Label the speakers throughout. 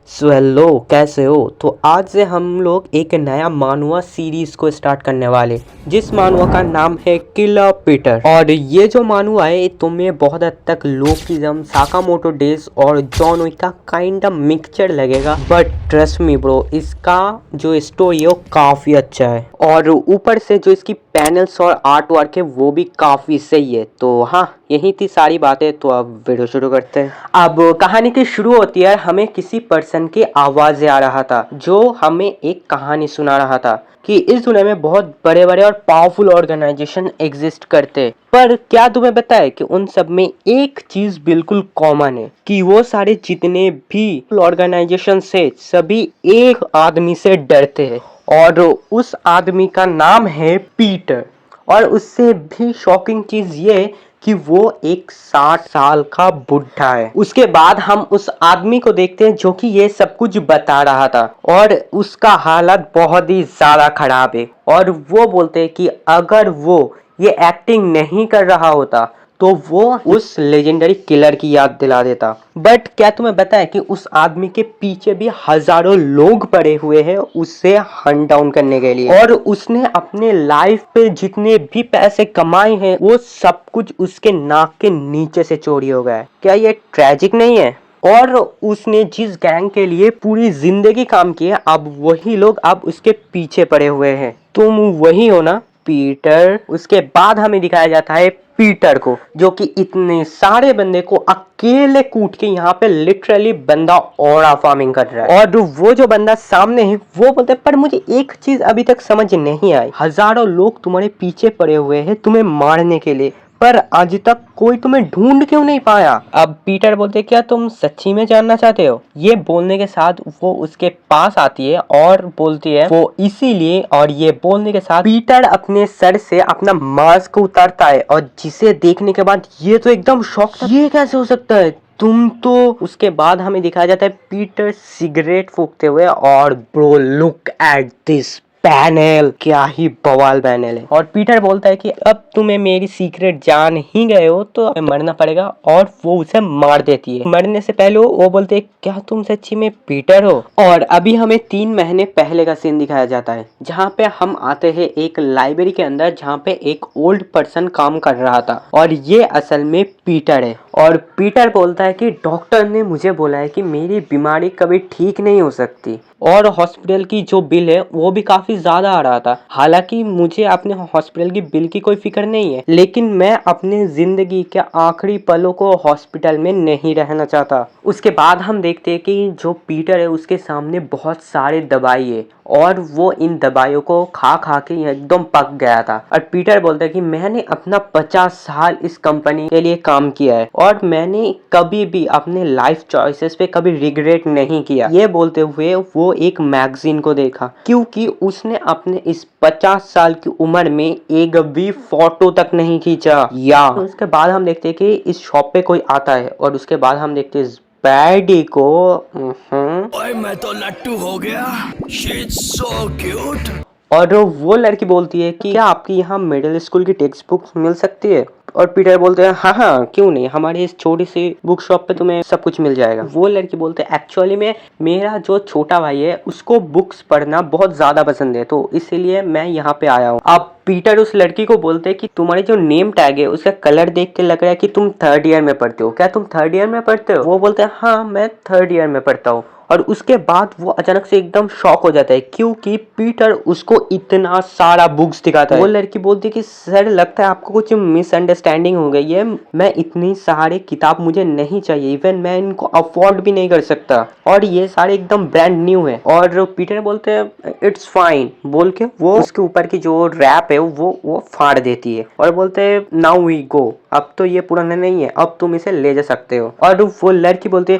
Speaker 1: So hello, कैसे हो? तो आज से हम लोग एक नया मानुआ सीरीज को स्टार्ट करने वाले, जिस मानुआ का नाम है किलर पीटर। और ये जो मानुआ है तुम्हें बहुत हद तक लोकिज्म, साकामोटो डेज और जॉन विक का काइंड ऑफ मिक्सचर लगेगा, बट ट्रस्ट मी ब्रो, इसका जो स्टोरी है वो काफी अच्छा है। और ऊपर से जो इसकी पैनल्स और आर्ट वर्क है वो भी काफी सही है। तो हाँ, यही थी सारी बातें। तो अब वीडियो शुरू करते हैं। अब कहानी की शुरू होती है, हमें किसी पर्सन की आवाज़ आ रहा था जो हमें एक कहानी सुना रहा था कि इस दुनिया में बहुत बड़े बड़े और पावरफुल ऑर्गेनाइजेशन एग्जिस्ट करते, पर क्या तुम्हें पता है कि उन सब में एक चीज बिल्कुल कॉमन है कि वो सारे जितने भी ऑर्गेनाइजेशन से सभी एक आदमी से डरते हैं, और उस आदमी का नाम है पीटर। और उससे भी शॉकिंग चीज ये कि वो एक 60 साल का बुढ़ा है। उसके बाद हम उस आदमी को देखते हैं जो कि ये सब कुछ बता रहा था, और उसका हालत बहुत ही ज्यादा खराब है। और वो बोलते हैं कि अगर वो ये एक्टिंग नहीं कर रहा होता तो वो उस लेजेंडरी किलर की याद दिला देता। बट क्या तुम्हें पता है कि उस आदमी के पीछे भी हजारों लोग पड़े हुए हैं उसे हंट डाउन करने के लिए, और उसने अपने लाइफ पे जितने भी पैसे कमाए हैं वो सब कुछ उसके नाक के नीचे से चोरी हो गया है। क्या ये ट्रेजिक नहीं है? और उसने जिस गैंग के लिए पूरी जिंदगी काम किया, अब वही लोग अब उसके पीछे पड़े हुए हैं। तुम वही हो ना, पीटर? उसके बाद हमें दिखाया जाता है पीटर को, जो कि इतने सारे बंदे को अकेले कूट के यहाँ पे लिटरली बंदा ऑरा फार्मिंग कर रहा है। और वो जो बंदा सामने है वो बोलते है, पर मुझे एक चीज अभी तक समझ नहीं आई, हजारों लोग तुम्हारे पीछे पड़े हुए हैं तुम्हें मारने के लिए, पर आज तक कोई तुम्हें ढूंढ क्यों नहीं पाया? अब पीटर बोलते, क्या तुम सच्ची में जानना चाहते हो? ये बोलने के साथ वो उसके पास आती है और बोलती है वो इसीलिए, और ये बोलने के साथ पीटर अपने सर से अपना मास्क उतारता है, और जिसे देखने के बाद ये तो एकदम शॉक था, ये कैसे हो सकता है तुम तो। उसके बाद हमें दिखाया जाता है पीटर सिगरेट फूकते हुए, और bro look at this panel, क्या ही बवाल पैनल है। और पीटर बोलता है कि अब तुम्हें मेरी सीक्रेट जान ही गए हो तो मरना पड़ेगा, और वो उसे मार देती है। मरने से पहले वो बोलते हैं, क्या तुम सच्ची में पीटर हो? और अभी हमें 3 महीने पहले का सीन दिखाया जाता है, जहाँ पे हम आते हैं एक लाइब्रेरी के अंदर, जहाँ पे एक ओल्ड पर्सन काम कर रहा था, और ये असल में पीटर है। और पीटर बोलता है कि डॉक्टर ने मुझे बोला है कि मेरी बीमारी कभी ठीक नहीं हो सकती, और हॉस्पिटल की जो बिल है वो भी काफी ज्यादा आ रहा था। हालांकि मुझे अपने हॉस्पिटल की बिल की कोई फिक्र नहीं है, लेकिन मैं अपने जिंदगी के आखिरी पलों को हॉस्पिटल में नहीं रहना चाहता। उसके बाद हम देखते हैं कि जो पीटर है उसके सामने बहुत सारे दवाई है, और वो इन दवाइयों को खा खा के एकदम पक गया था। और पीटर बोलता है कि मैंने अपना 50 साल इस कंपनी के लिए काम किया है, और मैंने कभी भी अपने लाइफ चॉइसेस पे कभी रिग्रेट नहीं किया। ये बोलते हुए वो एक मैगजीन को देखा, क्योंकि उसने अपने इस 50 साल की उम्र में एक भी फोटो तक नहीं खींचा। या उसके बाद हम देखते हैं कि इस शॉप पे कोई आता है, और उसके बाद हम देखते हैं बैडी को।
Speaker 2: ओए मैं तो लट्टू हो गया। She is so cute.
Speaker 1: और वो लड़की बोलती है कि क्या आपकी यहाँ मिडिल स्कूल की टेक्स्ट बुक मिल सकती है? और पीटर बोलते हैं, हाँ हाँ क्यों नहीं, हमारे इस छोटी सी बुक शॉप पे तुम्हें सब कुछ मिल जाएगा। वो लड़की बोलते हैं, एक्चुअली में मेरा जो छोटा भाई है उसको बुक्स पढ़ना बहुत ज्यादा पसंद है, तो इसीलिए मैं यहाँ पे आया हूँ। अब पीटर उस लड़की को बोलते हैं कि तुम्हारे जो नेम टैग है उसका कलर देख के लग रहा है कि तुम 3rd ईयर में पढ़ते हो। क्या तुम 3rd ईयर में पढ़ते हो? वो बोलते हैं, हाँ मैं 3rd ईयर में पढ़ता हूँ। और उसके बाद वो अचानक से एकदम शॉक हो जाता है, क्योंकि पीटर उसको इतना सारा बुक्स दिखाता है। वो लड़की बोलती है कि सर लगता है आपको कुछ मिसअंडरस्टैंडिंग हो गई है, मैं इतनी सारे किताब मुझे नहीं चाहिए, इवन मैं इनको अफोर्ड भी नहीं कर सकता, और ये सारे एकदम ब्रांड न्यू है। और पीटर बोलते हैं इट्स फाइन बोल के वो उसके ऊपर की जो रैप है वो फाड़ देती है, और बोलते हैं नाउ वी गो, अब तो ये पुराना नहीं है, अब तुम इसे ले जा सकते हो। और वो लड़की बोलती है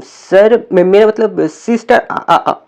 Speaker 1: सर मेरा मतलब सिस्टर,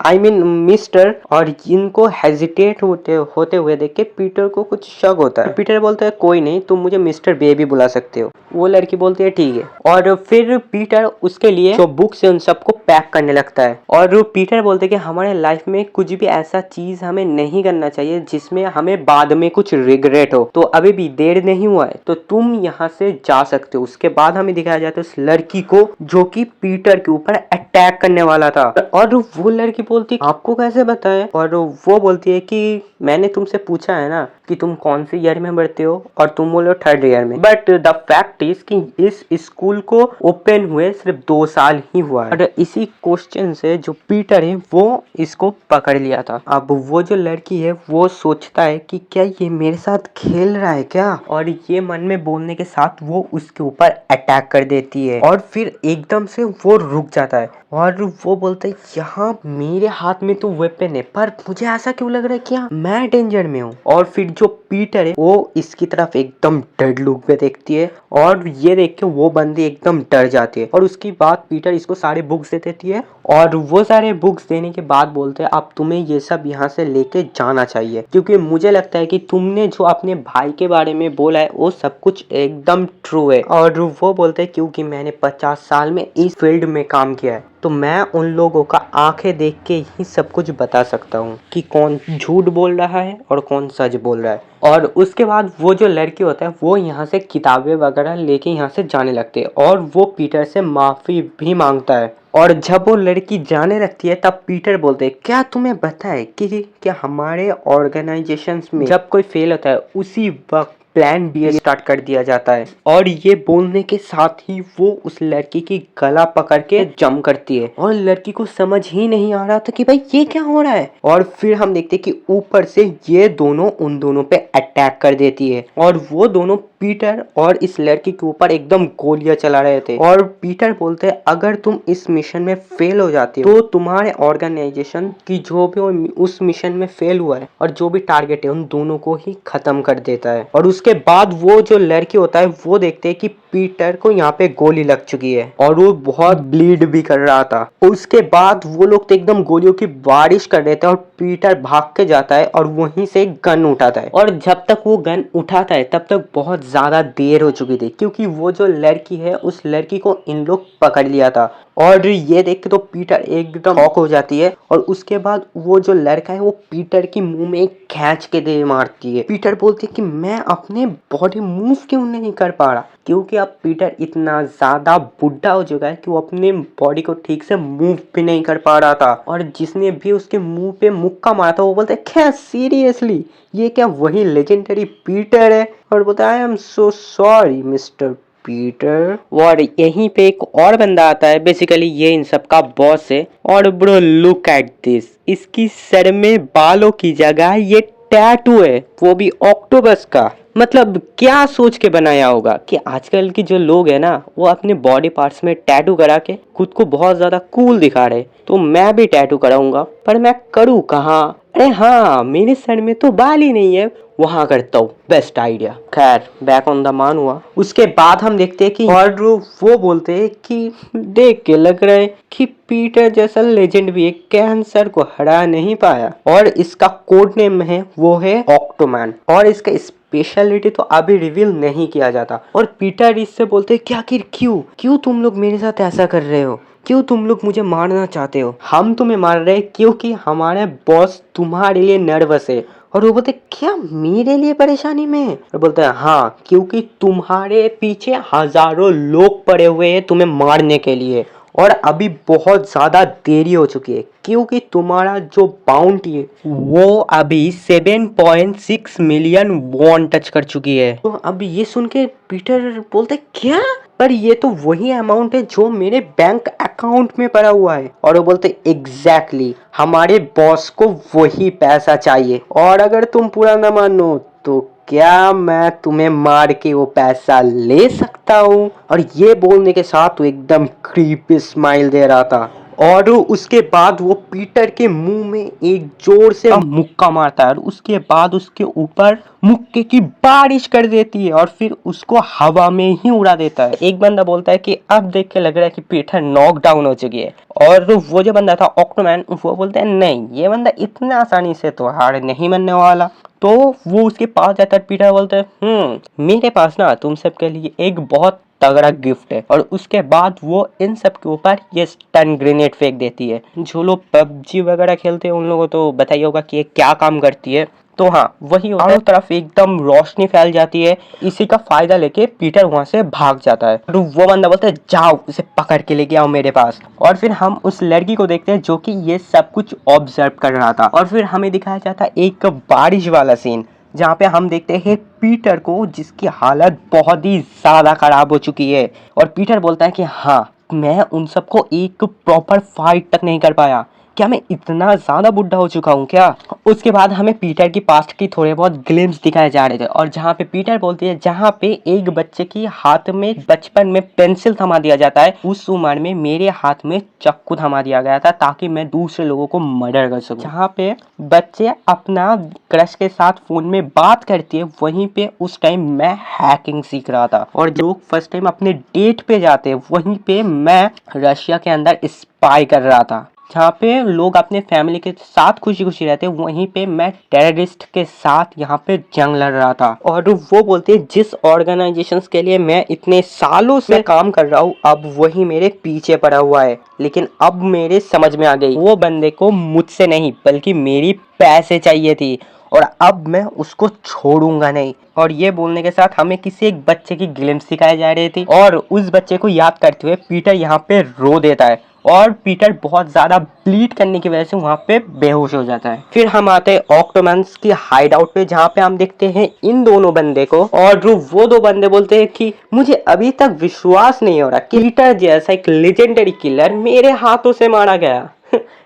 Speaker 1: आई मीन मिस्टर। और इनको हेजिटेट होते हुए देख के पीटर को कुछ शक होता है। पीटर बोलता है कोई नहीं, तुम मुझे मिस्टर बेबी बुला सकते हो। वो लड़की बोलती है ठीक है, और फिर पीटर उसके लिए जो बुक्स है उन सबको पैक करने लगता है। और पीटर बोलते हैं कि हमारे लाइफ में कुछ भी ऐसा चीज हमें नहीं करना चाहिए जिसमें हमें बाद में कुछ रिग्रेट हो, तो अभी भी देर नहीं हुआ है, तो तुम यहाँ से जा सकते हो। उसके बाद हमें दिखाया जाता है उस लड़की को जो कि पीटर के ऊपर अटैक करने वाला था, और वो लड़की बोलती आपको कैसे बताया, और वो बोलती है कि मैंने तुमसे पूछा है ना कि तुम कौन से ईयर में पढ़ते हो, और तुम बोलो 3rd ईयर में, बट द फैक्ट इज कि इस स्कूल को ओपन हुए सिर्फ 2 साल ही हुआ है। और इसी क्वेश्चन से जो पीटर है वो इसको पकड़ लिया था। अब वो जो लड़की है वो सोचता है कि क्या ये मेरे साथ खेल रहा है क्या, और ये मन में बोलने के साथ वो उसके ऊपर अटैक कर देती है, और फिर एकदम से वो रुक जाता है, और वो बोलता है यहाँ मेरे हाथ में तो वेपन है, पर मुझे ऐसा क्यों लग रहा है कि मैं डेंजर में हूँ। और फिर जो पीटर है वो इसकी तरफ एकदम डेड लुक पे देखती है, और ये देख के वो बंदी एकदम डर जाती है, और उसके बाद पीटर इसको सारे बुक्स दे देती है, और वो सारे बुक्स देने के बाद बोलते हैं अब तुम्हें ये सब यहाँ से लेके जाना चाहिए, क्योंकि मुझे लगता है कि तुमने जो अपने भाई के बारे में बोला है वो सब कुछ एकदम ट्रू है। और वो बोलते हैं क्योंकि मैंने 50 साल में इस फील्ड में काम किया है, तो मैं उन लोगों का आंखें देख के ही सब कुछ बता सकता हूँ कि कौन झूठ बोल रहा है और कौन सच बोल रहा है। और उसके बाद वो जो लड़की होता है वो यहाँ से किताबें वगैरह लेके यहाँ से जाने लगते हैं, और वो पीटर से माफ़ी भी मांगता है। और जब वो लड़की जाने लगती है तब पीटर बोलते हैं क्या तुम्हें पता है कि क्या हमारे ऑर्गेनाइजेशंस में जब कोई फेल होता है उसी वक्त प्लान बी स्टार्ट कर दिया जाता है। और ये बोलने के साथ ही वो उस लड़की की गला पकड़ के जंप करती है, और लड़की को समझ ही नहीं आ रहा था कि भाई ये क्या हो रहा है। और फिर हम देखते हैं कि ऊपर से ये दोनों उन दोनों पे अटैक कर देती है, और वो दोनों पीटर और इस लड़की के ऊपर एकदम गोलियां चला रहे थे। और पीटर बोलते हैं अगर तुम इस मिशन में फेल हो जाती हो तो तुम्हारे ऑर्गेनाइजेशन की जो भी उस मिशन में फेल हुआ है और जो भी टारगेट है उन दोनों को ही खत्म कर देता है। और उसके बाद वो जो लड़की होता है वो देखते हैं कि पीटर को यहाँ पे गोली लग चुकी है, और वो बहुत ब्लीड भी कर रहा था। उसके बाद वो लोग तो एकदम गोलियों की बारिश कर देते हैं, और पीटर भाग के जाता है और वहीं से गन उठाता है। और जब तक वो गन उठाता है तब तक बहुत ज्यादा देर हो चुकी थी, क्योंकि वो जो लड़की है उस लड़की को इन लोग पकड़ लिया था। और ये देख के तो पीटर एकदम शॉक हो जाती है, और उसके बाद वो जो लड़का है वो पीटर की मुंह में खींच के दे मारती है। पीटर बोलती है कि मैं अपने बॉडी मूव क्यों नहीं कर पा रहा, क्योंकि अब पीटर इतना ज्यादा बुढ़ा हो चुका है कि वो अपने बॉडी को ठीक से मूव भी नहीं कर पा रहा था। और जिसने भी उसके मुंह पे मुक्का मारा था वो बोलता है क्या सीरियसली ये क्या वही लेजेंडरी पीटर है, और बोलता है I am so sorry mister Peter. और यहीं पे एक और बंदा आता है, बेसिकली ये इन सब का बॉस है। और ब्रो लुक एट दिस, इसकी सर में बालों की जगह ये टैटू है, वो भी ऑक्टोपस का। मतलब क्या सोच के बनाया होगा कि आजकल के जो लोग हैं ना वो अपने बॉडी पार्ट्स में टैटू करा के खुद को बहुत ज्यादा कूल दिखा रहे। तो मैं भी टैटू कराऊंगा, पर मैं करूँ कहाँ? अरे हाँ, मेरे सर में तो बाल ही नहीं है, वहां करता हूँ, बेस्ट आइडिया। खैर बैक ऑन द मान हुआ। उसके बाद हम देखते हैं कि और वो बोलते हैं कि देख के लग रहा है कि पीटर जैसा लेजेंड भी एक कैंसर को हरा नहीं पाया। और इसका कोड नेम है वो है ऑक्टोमैन, और इसका स्पेशलिटी तो अभी रिवील नहीं किया जाता। और पीटर इससे बोलते हैं कि आखिर क्यों तुम लोग मेरे साथ ऐसा कर रहे हो, क्यों तुम लोग मुझे मारना चाहते हो? हम तुम्हें मार रहे हैं क्योंकि हमारे बॉस तुम्हारे लिए नर्वस है। और वो बोलते क्या मेरे लिए परेशानी में? और बोलते हैं हाँ, क्योंकि तुम्हारे पीछे हजारों लोग पड़े हुए हैं तुम्हें मारने के लिए, और अभी बहुत ज्यादा देरी हो चुकी है, क्योंकि तुम्हारा जो बाउंटी है वो अभी 7.6 मिलियन वॉन टच कर चुकी है। तो अब ये सुन के पीटर बोलते क्या, पर ये तो वही अमाउंट है जो मेरे बैंक अकाउंट में पड़ा हुआ है। और वो बोलते एग्जैक्टली हमारे बॉस को वही पैसा चाहिए, और अगर तुम पूरा न मानो तो क्या मैं तुम्हें मार के वो पैसा ले सकता हूँ? और ये बोलने के साथ वो एकदम क्रीपी स्माइल दे रहा था। और उसके बाद वो पीटर के मुंह में एक जोर से मुक्का मारता है, और उसके बाद उसके ऊपर मुक्के की बारिश कर देती है, और फिर उसको हवा में ही उड़ा देता है। एक बंदा बोलता है कि अब देख के लग रहा है कि पीटर नॉक डाउन हो चुकी है। और वो जो बंदा था ऑक्टोमैन, वो बोलता है नहीं, ये बंदा इतना आसानी से तो हार नहीं मानने वाला। तो वो उसके पास जाता है। पीटर बोलता है मेरे पास ना तुम सबके लिए एक बहुत तगड़ा गिफ्ट है। और उसके बाद वो इन सब के ऊपर ये स्टन ग्रेनेड फेंक देती है। जो लोग पबजी वगैरह खेलते हैं उन लोगों को तो बताइए होगा कि ये क्या काम करती है। तो हाँ, वही होता है। चारों तरफ एकदम रोशनी फैल जाती है। इसी का फायदा लेके पीटर वहां से भाग जाता है। तो वो बंदा बोलता है जाओ इसे पकड़ के लेके आओ मेरे पास। और फिर हम उस लड़की को देखते हैं जो कि ये सब कुछ ऑब्जर्व कर रहा था। और फिर हमें दिखाया जाता है एक बारिश वाला सीन, जहाँ पे हम देखते हैं पीटर को जिसकी हालत बहुत ही ज्यादा खराब हो चुकी है। और पीटर बोलता है कि हाँ, मैं उन सबको एक प्रॉपर फाइट तक नहीं कर पाया, क्या मैं इतना ज्यादा बुढ़ा हो चुका हूँ क्या। उसके बाद हमें पीटर की पास्ट की थोड़े बहुत ग्लिम्स दिखाए जा रहे थे, और जहाँ पे पीटर बोलती है जहाँ पे एक बच्चे की हाथ में बचपन में पेंसिल थमा दिया जाता है, उस उम्र में मेरे हाथ में चक्कू थमा दिया गया था ताकि मैं दूसरे लोगों को मर्डर कर सकूं। जहाँ पे बच्चे अपना क्रश के साथ फोन में बात करती है, वहीं पे उस टाइम मैं हैकिंग सीख रहा था। और लोग फर्स्ट टाइम अपने डेट पे जाते हैं, वहीं पे मैं रशिया के अंदर स्पाई कर रहा था। जहाँ पे लोग अपने फैमिली के साथ खुशी खुशी रहते, वहीं पे मैं टेररिस्ट के साथ यहाँ पे जंग लड़ रहा था। और वो बोलते हैं जिस ऑर्गेनाइजेशन के लिए मैं इतने सालों से काम कर रहा हूँ, अब वही मेरे पीछे पड़ा हुआ है। लेकिन अब मेरे समझ में आ गई, वो बंदे को मुझसे नहीं बल्कि मेरी पैसे चाहिए थी, और अब मैं उसको छोड़ूंगा नहीं। और ये बोलने के साथ हमें किसी एक बच्चे की ग्लिम्स दिखाई जा रही थी, और उस बच्चे को याद करते हुए पीटर यहाँ पे रो देता है, और पीटर बहुत ज्यादा ब्लीड करने की वजह से वहां पे बेहोश हो जाता है। फिर हम आते हैं ऑक्टोमन्स की हाइड आउट पे, जहाँ पे हम देखते हैं इन दोनों बंदे को। और वो दो बंदे बोलते हैं कि मुझे अभी तक विश्वास नहीं हो रहा कि पीटर जैसा एक लेजेंडरी किलर मेरे हाथों से मारा गया।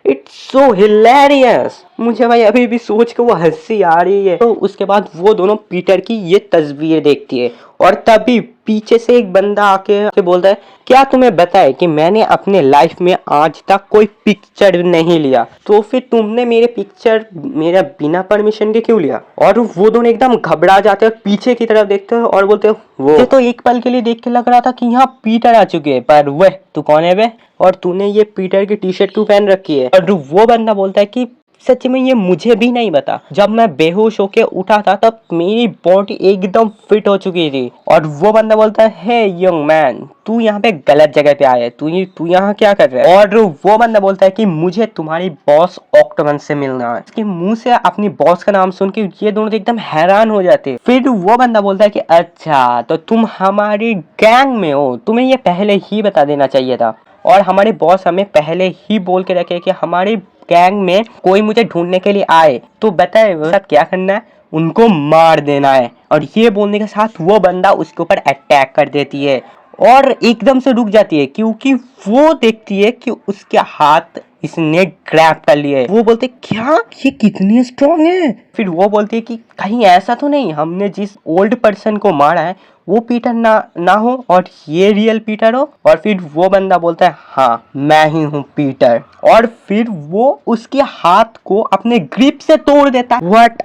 Speaker 1: It's so hilarious. मुझे भाई अभी भी सोच के वो हंसी आ रही है। तो उसके बाद वो दोनों पीटर की ये तस्वीर देखती है, और तभी पीछे से एक बंदा आके बोलता है क्या तुम्हें बताए कि मैंने अपने लाइफ में आज तक कोई पिक्चर नहीं लिया, तो फिर तुमने मेरे पिक्चर मेरा बिना परमिशन के क्यों लिया। और वो दोनों एकदम घबरा जाते हैं, पीछे की तरफ देखते हैं और बोलते हैं वो तो एक पल के लिए देख के लग रहा था कि यहाँ पीटर आ चुके हैं, पर वह तू कौन है बे, और तूने ये पीटर की टी शर्ट क्यों पहन रखी है। और वो बंदा बोलता है कि सच में ये मुझे भी नहीं पता, जब मैं बेहोश होके उठा था तब मेरी बॉडी एकदम फिट हो चुकी थी। और वो बंदा बोलता है हे यंग मैन, तू यहाँ पे गलत जगह पे आया है, तू यहाँ क्या कर रहा है। और वो बंदा बोलता है कि मुझे तुम्हारी बॉस ऑक्टोमन से मिलना है। इसके मुंह से अपनी बॉस का नाम सुन के ये दोनों एकदम हैरान हो जाते हैं। फिर वो बंदा बोलता है कि अच्छा तो तुम हमारी गैंग में हो, तुम्हें ये पहले ही बता देना चाहिए था। और हमारे बॉस हमें पहले ही बोल के रखे कि हमारी गैंग में कोई मुझे ढूंढने के लिए आए तो बताए सब क्या करना है, उनको मार देना है। और ये बोलने के साथ वो बंदा उसके ऊपर अटैक कर देती है, और एकदम से रुक जाती है क्योंकि वो देखती है कि उसके हाथ इसने ग्रैब कर लिए। वो बोलते क्या ये कितनी स्ट्रांग है। फिर वो बोलती है कि कहीं ऐसा तो नहीं हमने जिस ओल्ड पर्सन को मारा है वो पीटर ना हो और ये रियल पीटर हो। और फिर वो बंदा बोलता है हाँ मैं ही हूँ पीटर, और फिर वो उसके हाथ को अपने ग्रिप से तोड़ देता है। What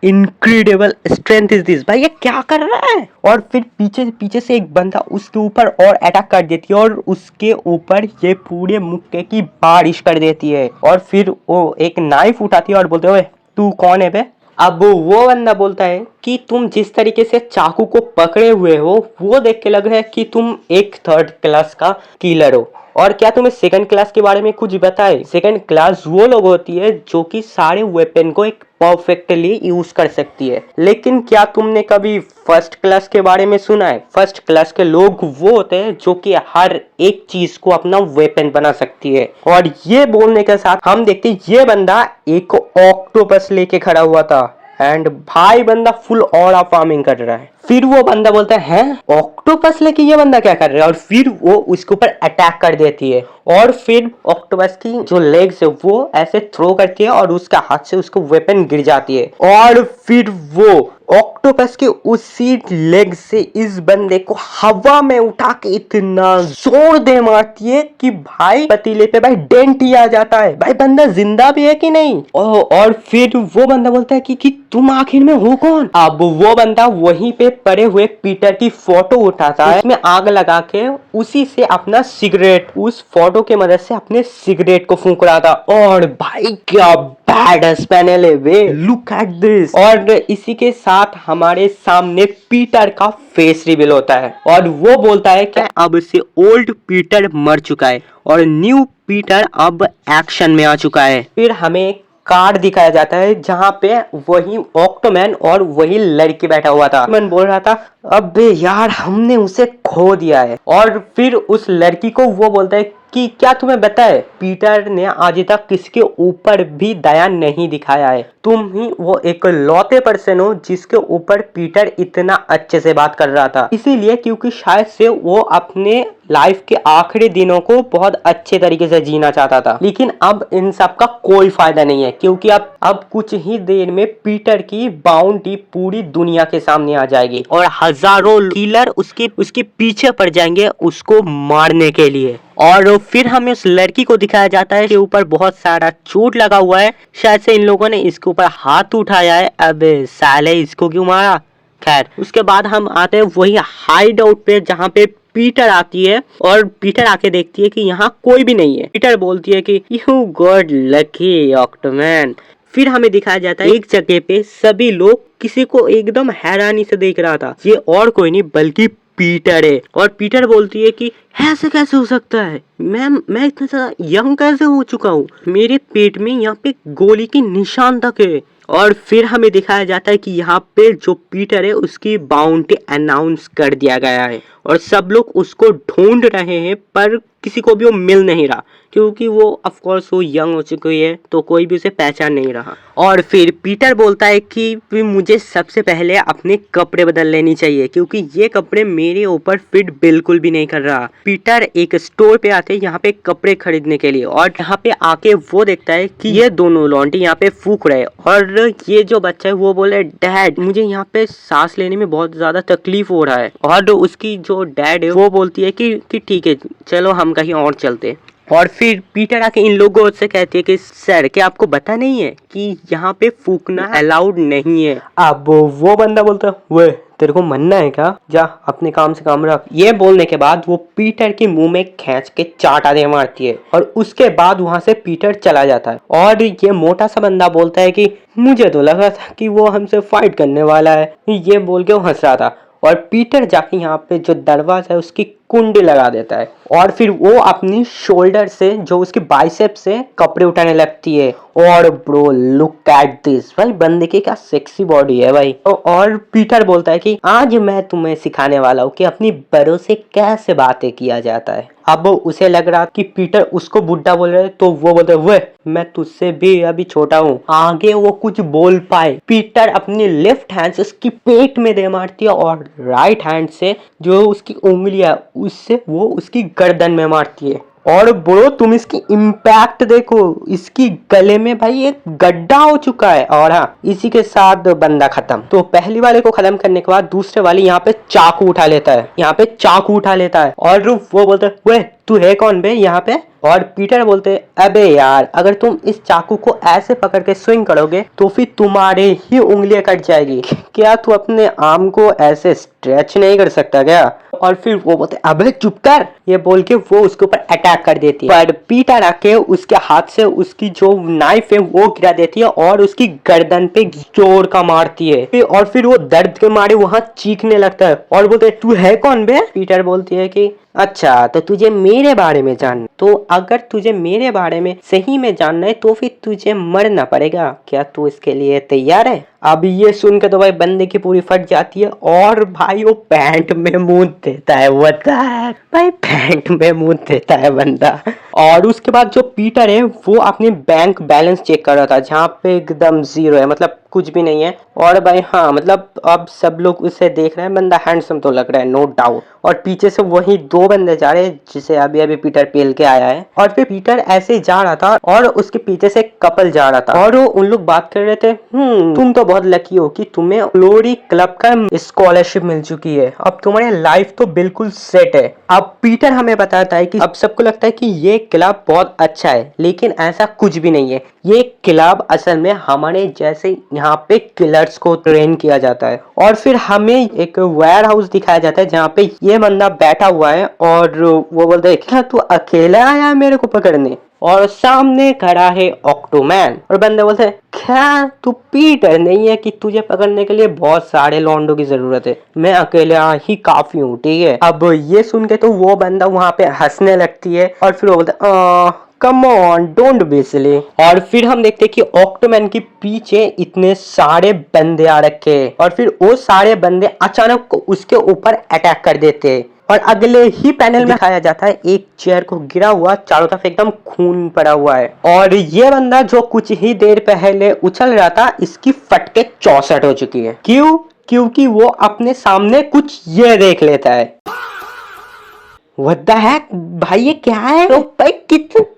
Speaker 1: incredible strength is this, भाई ये क्या कर रहा है। और फिर पीछे से एक बंदा उसके ऊपर और अटैक कर देती है, और उसके ऊपर ये पूरे मुक्के की बारिश कर देती है। और फिर वो एक नाइफ उठाती है और बोलते हुए तू कौन है बे। अब वो बंदा बोलता है कि तुम जिस तरीके से चाकू को पकड़े हुए हो वो देख के लग रहा है कि तुम एक थर्ड क्लास का किलर हो, और क्या तुम्हें सेकंड क्लास के बारे में कुछ बताए। सेकंड क्लास वो लोग होती है जो कि सारे वेपन को एक परफेक्टली यूज कर सकती है। लेकिन क्या तुमने कभी फर्स्ट क्लास के बारे में सुना है। फर्स्ट क्लास के लोग वो होते हैं जो कि हर एक चीज को अपना वेपन बना सकती है। और ये बोलने के साथ हम देखते हैं ये बंदा एक ऑक्टोपस लेके खड़ा हुआ था, एंड भाई बंदा फुल ऑरा फार्मिंग कर रहा है। फिर वो बंदा बोलता है ऑक्टोपस लेके ये बंदा क्या कर रहा है, और फिर वो उसके ऊपर अटैक कर देती है। और फिर ऑक्टोपस की जो लेग्स है वो ऐसे थ्रो करती है और उसका हाथ से उसको वेपन गिर जाती है। और फिर वो ऑक्टोपस के उसी लेग से इस बंदे को हवा में उठा के इतना जोर दे मारती है कि भाई पतीले पे भाई डेंट ही आ जाता है। भाई बंदा जिंदा भी है कि नहीं। और फिर वो बंदा बोलता है कि तुम आखिर में हो कौन। अब वो बंदा वहीं पे पड़े हुए पीटर की फोटो उठाता है, उसमें आग लगा के उसी से अपना सिगरेट उस फोटो के मदद से अपने सिगरेट को फूंक रहा था। और भाई क्या बैडस पैनल है वे, लुक एट दिस। और इसी के साथ हमारे सामने पीटर का फेस रिवील होता है, और वो बोलता है कि अब से ओल्ड पीटर मर चुका है और न्यू पीटर अब एक्शन में आ चुका है। फिर हमें कार दिखाया जाता है जहाँ पे वही ऑक्टोमैन और वही लड़की बैठा हुआ था। मैं बोल रहा था अबे यार हमने उसे खो दिया है। और फिर उस लड़की को वो बोलता है कि क्या तुम्हें पता है पीटर ने आज तक किसके ऊपर भी दया नहीं दिखाया है, तुम ही वो एक लौते पर्सन हो जिसके ऊपर पीटर इतना अच्छे से बात कर रहा था। इसीलिए क्योंकि शायद से वो अपने लाइफ के आखिरी दिनों को बहुत अच्छे तरीके से जीना चाहता था। लेकिन अब इन सब का कोई फायदा नहीं है क्योंकि अब कुछ ही देर में पीटर की बाउंटी पूरी दुनिया के सामने आ जाएगी और हजारों किलर उसके पीछे पड़ जाएंगे उसको मारने के लिए। और फिर हमें उस लड़की को दिखाया जाता है कि ऊपर बहुत सारा चोट लगा हुआ है, शायद से इन लोगों ने इसके ऊपर हाथ उठाया है। अबे साले इसको क्यों मारा। खैर उसके बाद हम आते हैं वही हाइड आउट पे जहाँ पे पीटर आती है और पीटर आके देखती है कि यहाँ कोई भी नहीं है। पीटर बोलती है कि यू गॉट लकी ऑक्टोमैन। फिर हमें दिखाया जाता है एक जगह पे सभी लोग किसी को एकदम हैरानी से देख रहा था। ये और कोई नहीं बल्कि पीटर है। और पीटर बोलती है कि ऐसे कैसे हो सकता है, मैं इतना ज्यादा यंग कैसे हो चुका हूँ, मेरे पेट में यहाँ पे गोली के निशान तक है। और फिर हमें दिखाया जाता है कि यहाँ पे जो पीटर है उसकी बाउंटी अनाउंस कर दिया गया है और सब लोग उसको ढूंढ रहे हैं पर किसी को भी वो मिल नहीं रहा क्योंकि वो ऑफ कोर्स वो यंग हो चुकी है तो कोई भी उसे पहचान नहीं रहा। और फिर पीटर बोलता है कि मुझे सबसे पहले अपने कपड़े बदल लेनी चाहिए क्योंकि ये कपड़े मेरे ऊपर फिट बिल्कुल भी नहीं कर रहा। पीटर एक स्टोर पे आते हैं यहाँ पे कपड़े खरीदने के लिए और यहाँ पे आके वो देखता है कि ये दोनों लॉन्टी यहाँ पे फूक रहे और ये जो बच्चा है वो बोले डैड मुझे यहाँ पे सांस लेने में बहुत ज्यादा तकलीफ हो रहा है। और उसकी जो डैड है वो बोलती है कि ठीक है चलो हम कहीं और चलते। और फिर पीटर आके इन लोगों से कहती है कि सर क्या आपको पता नहीं है कि यहाँ पे फूकना अलाउड नहीं है। अब वो बंदा बोलता है वे तेरे को मनना है क्या, जा अपने काम से काम रख। ये बोलने के बाद वो पीटर के मुंह में खींच के चाटा दे मारती है और उसके बाद वहां से पीटर चला जाता है। और ये मोटा सा बंदा बोलता है कि मुझे तो लगा था कि वो हमसे फाइट करने वाला है, ये बोल के वो हंस रहा था। और पीटर जाके यहाँ पे जो दरवाजा है उसकी कुंडी लगा देता है और फिर वो अपनी शोल्डर से जो उसकी बाइसेप से कपड़े उठाने लगती है। और ब्रो लुक एट दिस, भाई बंदे की क्या सेक्सी बॉडी है भाई। और पीटर बोलता है कि आज मैं तुम्हें सिखाने वाला हूँ कि अपनी बड़ों से कैसे बातें किया जाता है। अब उसे लग रहा कि पीटर उसको बुड्ढा बोल रहा है तो वो बोलता है वे मैं तुझसे भी अभी छोटा हूँ, आगे वो कुछ बोल पाए। पीटर अपनी लेफ्ट हैंड से उसकी पेट में दे मारती है और राइट हैंड से जो उसकी उंगलियां उससे वो उसकी गर्दन में मारती है। और ब्रो तुम इसकी इम्पैक्ट देखो, इसकी गले में भाई एक गड्ढा हो चुका है। और हाँ इसी के साथ बंदा खत्म। तो पहली वाले को खत्म करने के बाद दूसरे वाले यहाँ पे चाकू उठा लेता है और वो बोलता है वे तू है कौन बे यहाँ पे। और पीटर बोलते अबे यार अगर तुम इस चाकू को ऐसे पकड़ के स्विंग करोगे तो फिर तुम्हारे ही उंगलियां कट जाएगी, क्या तू अपने आर्म को ऐसे स्ट्रेच नहीं कर सकता क्या। और फिर वो बोलते अबे चुप कर, ये बोल के वो उसके ऊपर अटैक कर देती है। पर पीटर आके उसके हाथ से उसकी जो नाइफ है वो गिरा देती है और उसकी गर्दन पे जोर का मारती है। और फिर वो दर्द के मारे वहां चीखने लगता है और बोलते तू है कौन बे। पीटर बोलती है कि अच्छा तो तुझे मेरे बारे में जानना, तो अगर तुझे मेरे बारे में सही में जानना है तो फिर तुझे मरना पड़ेगा, क्या तू इसके लिए तैयार है। अब ये सुन के तो भाई बंदे की पूरी फट जाती है और भाई वो पैंट में मुंह देता है, भाई पैंट में मुंह देता है बंदा। और उसके बाद जो पीटर है वो अपने बैंक बैलेंस चेक कर रहा था जहाँ पे एकदम जीरो है, मतलब कुछ भी नहीं है। और भाई हाँ मतलब अब सब लोग उसे देख रहे हैं, बंदा हैंडसम तो लग रहा है नो डाउट। और पीछे से वही दो बंदे जा रहे हैं जिसे अभी अभी पीटर पेल के आया है। और फिर पीटर ऐसे जा रहा था और उसके पीछे से कपल जा रहा था और वो उन लोग बात कर रहे थे तुम तो बहुत लकी हो कि तुम्हें ग्लोरी क्लब का स्कॉलरशिप मिल चुकी है, अब तुम्हारी लाइफ तो बिल्कुल सेट है। अब पीटर हमें बताता है कि अब सबको लगता है कि ये क्लब बहुत अच्छा है लेकिन ऐसा कुछ भी नहीं है। ये क्लब असल में हमारे जैसे यहाँ पे किलर्स को ट्रेन किया जाता है। और फिर हमें एक वेयर हाउस दिखाया जाता है जहाँ पे ये बंदा बैठा हुआ है और वो बोलता है क्या तू अकेला आया मेरे को पकड़ने। और सामने खड़ा है ऑक्टोमैन और बंदा बोलता है क्या तू पीटर नहीं है कि तुझे पकड़ने के लिए बहुत सारे लॉन्डो की जरूरत है, मैं अकेला ही काफी हूँ, ठीक है। अब ये सुन के तो वो बंदा वहां पे हंसने लगती है और फिर वो बोलता है come on don't be silly. और फिर हम देखते हैं कि ऑक्टोमैन के पीछे इतने सारे बंदे आ रखे हैं और फिर वो सारे बंदे अचानक उसके ऊपर अटैक कर देते हैं। और अगले ही पैनल में दिखाया जाता है एक चेयर को गिरा हुआ, चारों तरफ एकदम खून पड़ा हुआ है और ये बंदा जो कुछ ही देर पहले उछल रहा था, इसकी फटके 64 हो चुकी है। क्यों? क्योंकि वो अपने सामने कुछ ये देख लेता है। What the heck? भाई ये क्या है? तो भाई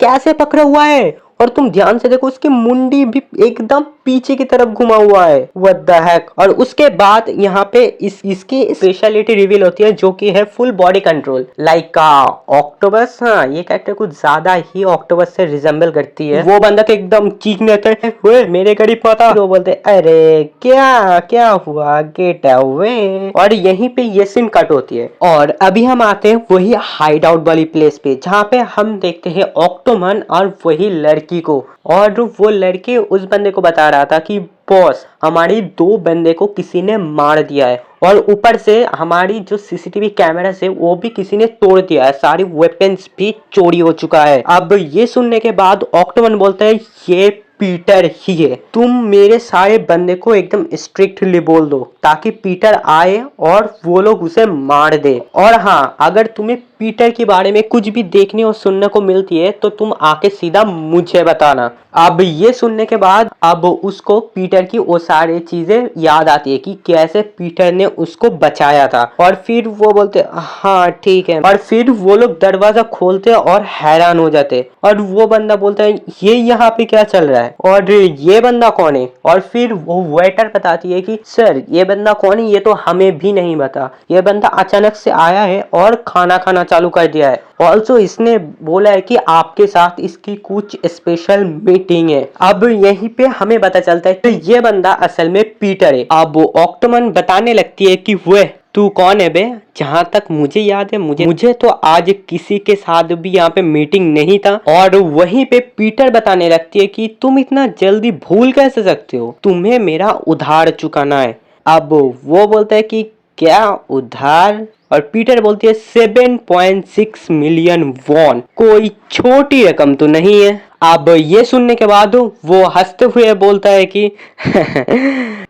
Speaker 1: कैसे पकड़ा हुआ है? और तुम ध्यान से देखो उसकी मुंडी भी एकदम पीछे की तरफ घुमा हुआ है। What the heck? और उसके बाद यहाँ पे इसकी स्पेशलिटी रिवील होती है जो कि है full body control like octopus. हाँ, ये कैरेक्टर कुछ ज्यादा ही ऑक्टोपस से रिजेंबल करती है। वो बंदा तो एकदम चीखने लगता है, मेरे करीब पता। वो बोलते अरे क्या क्या हुआ, गेट अवे। और यहीं पे ये सीन कट होती है और अभी हम आते हैं वही हाइड आउट वाली प्लेस पे जहाँ पे हम देखते हैं ऑक्टोमन और वही लड़की को। और वो लड़के उस बंदे को बता रहा था कि बॉस, हमारी 2 बंदे को किसी ने मार दिया है और ऊपर से हमारी जो सीसीटीवी कैमरा है वो भी किसी ने तोड़ दिया है, सारी वेपन्स भी चोरी हो चुका है। अब ये सुनने के बाद ऑक्टोमन बोलता है ये पीटर ही है, तुम मेरे सारे बंदे को एकदम स्ट्रिक्टली बोल दो ताकि पीटर आए और वो लोग उसे मार दे। और हाँ, अगर तुम्हें पीटर के बारे में कुछ भी देखने और सुनने को मिलती है तो तुम आके सीधा मुझे बताना। अब ये सुनने के बाद अब उसको पीटर की वो सारी चीजें याद आती है कि कैसे पीटर ने उसको बचाया था। और फिर वो बोलते हाँ ठीक है, और फिर वो लोग दरवाजा खोलते और हैरान हो जाते और वो बंदा बोलता है ये यहाँ पे क्या चल रहा है और ये बंदा कौन है। और फिर वो वेटर बताती है कि सर ये बंदा कौन है ये तो हमें भी नहीं पता, ये बंदा अचानक से आया है और खाना खाना चालू कर दिया है। ऑल्सो इसने बोला है कि आपके साथ इसकी कुछ स्पेशल मीटिंग है। अब यहीं पे हमें पता चलता है कि ये बंदा असल में पीटर है। अब ऑक्टोमन बताने लगती है कि वह तू कौन है बे? जहाँ तक मुझे याद है मुझे तो आज किसी के साथ भी यहाँ पे मीटिंग नहीं था। और वहीं पे पीटर बताने लगती है कि तुम इतना जल्दी भूल कैसे सकते हो, तुम्हें मेरा उधार चुकाना है। अब वो बोलता है कि क्या उधार? और पीटर बोलती है 7.6 मिलियन वॉन, कोई छोटी रकम तो नहीं है। अब ये सुनने के बाद वो हंसते हुए बोलता है कि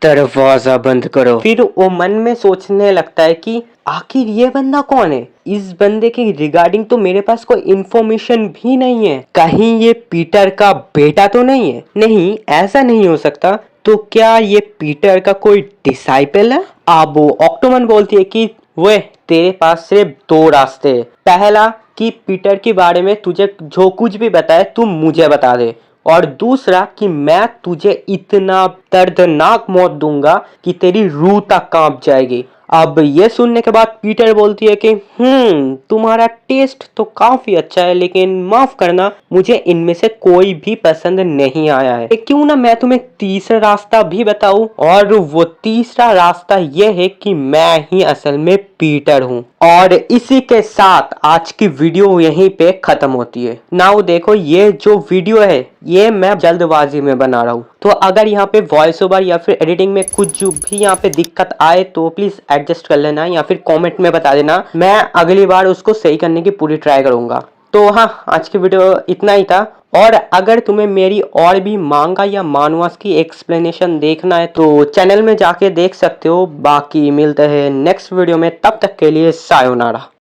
Speaker 1: दरवाजा बंद करो। फिर वो मन में सोचने लगता है कि आखिर ये बंदा कौन है, इस बंदे के रिगार्डिंग तो मेरे पास कोई इंफॉर्मेशन भी नहीं है, कहीं ये पीटर का बेटा तो नहीं है? नहीं, ऐसा नहीं हो सकता। तो क्या ये पीटर का कोई डिसाइपल है? अब ऑक्टोमन बोलती है कि वे तेरे पास सिर्फ 2 रास्ते हैं। पहला कि पीटर के बारे में तुझे जो कुछ भी बताए तू मुझे बता दे, और दूसरा कि मैं तुझे इतना दर्दनाक मौत दूंगा कि तेरी रूह तक कांप जाएगी। अब ये सुनने के बाद पीटर बोलती है कि तुम्हारा टेस्ट तो काफी अच्छा है, लेकिन माफ करना मुझे इनमें से कोई भी पसंद नहीं आया है। क्यों ना मैं तुम्हें तीसरा रास्ता भी बताऊं, और वो तीसरा रास्ता ये है कि मैं ही असल में पीटर हूँ। और इसी के साथ आज की वीडियो यहीं पे खत्म होती है। नाउ देखो, ये जो वीडियो है ये मैं जल्दबाजी में बना रहा हूँ, तो अगर यहाँ पे वॉइस ओवर या फिर एडिटिंग में कुछ जो भी यहाँ पे दिक्कत आए तो प्लीज एडजस्ट कर लेना या फिर कमेंट में बता देना, मैं अगली बार उसको सही करने की पूरी ट्राई करूंगा। तो हाँ, आज की वीडियो इतना ही था। और अगर तुम्हें मेरी और भी मांगा या मानुआस की एक्सप्लेनेशन देखना है तो चैनल में जाके देख सकते हो। बाकी मिलते हैं नेक्स्ट वीडियो में, तब तक के लिए सायोनारा।